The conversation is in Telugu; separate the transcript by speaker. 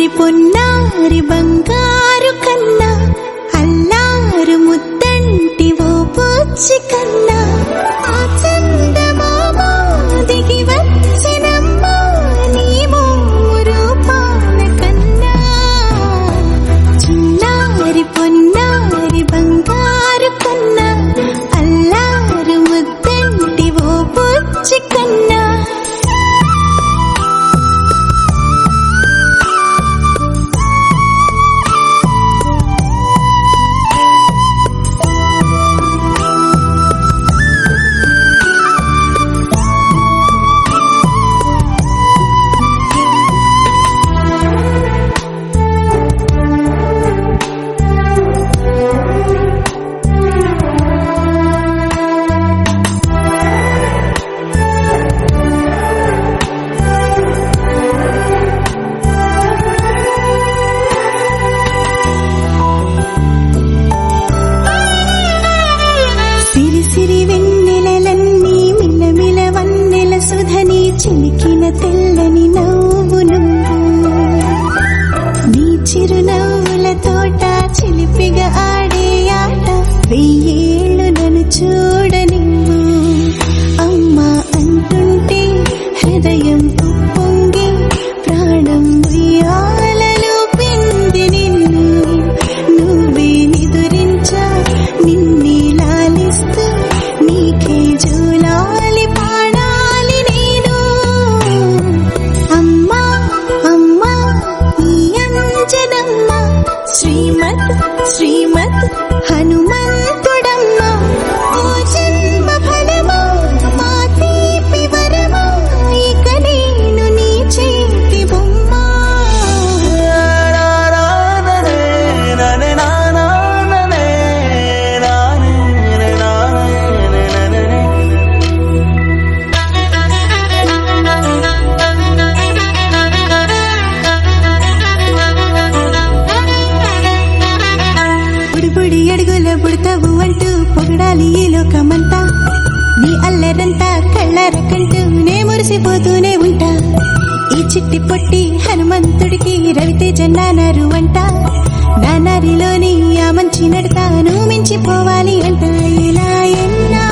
Speaker 1: పొన్నారి బంగారు కన్నా అల్లారు ముద్దంటి ఓ బుజ్జి కన్నా ఆ చందమామ దిగి వచ్చినమ్మా నీ రూపాల కన్నా చిన్నారి పొన్నారి బంగారు కన్నా అల్లారు ముద్దంటి ఓ బుజ్జి కన్నా చిలికిన తెల్లని నవ్వు నువ్వు నీ చిరునవ్వుల తోట చిలిపిగా ఆడే ఆట వెయ్యేళ్ళు నన్ను చూడనివ్వు అమ్మా అంటుంటే హృదయం ఉప్పొంగి ప్రాణం ఉయ్యాలలో పిండి నిన్ను నువ్వే నిదురించా నిన్నే లాలిస్తూ నీకే జూలాలి శ్రీమద్ హనుమంతుడమ్మ ఓ జన్మ ఫలమా మా తీపి వరమా ఇక నేను నీ చేతి బొమ్మ బుడి అడుగుల బుడతావు అంటూ పొగడాలి ఈ లోకమంతా నీ అల్లరంతా కళ్ళారకంటూ నే మురిసిపోతూనే ఉంటా ఈ చిట్టి పొట్టి హనుమంతుడికి రవితేజ నానారు అంట నానారిలోని ఆ మంచి నడతాను మించిపోవాలి అంట ఇలా ఎన్నా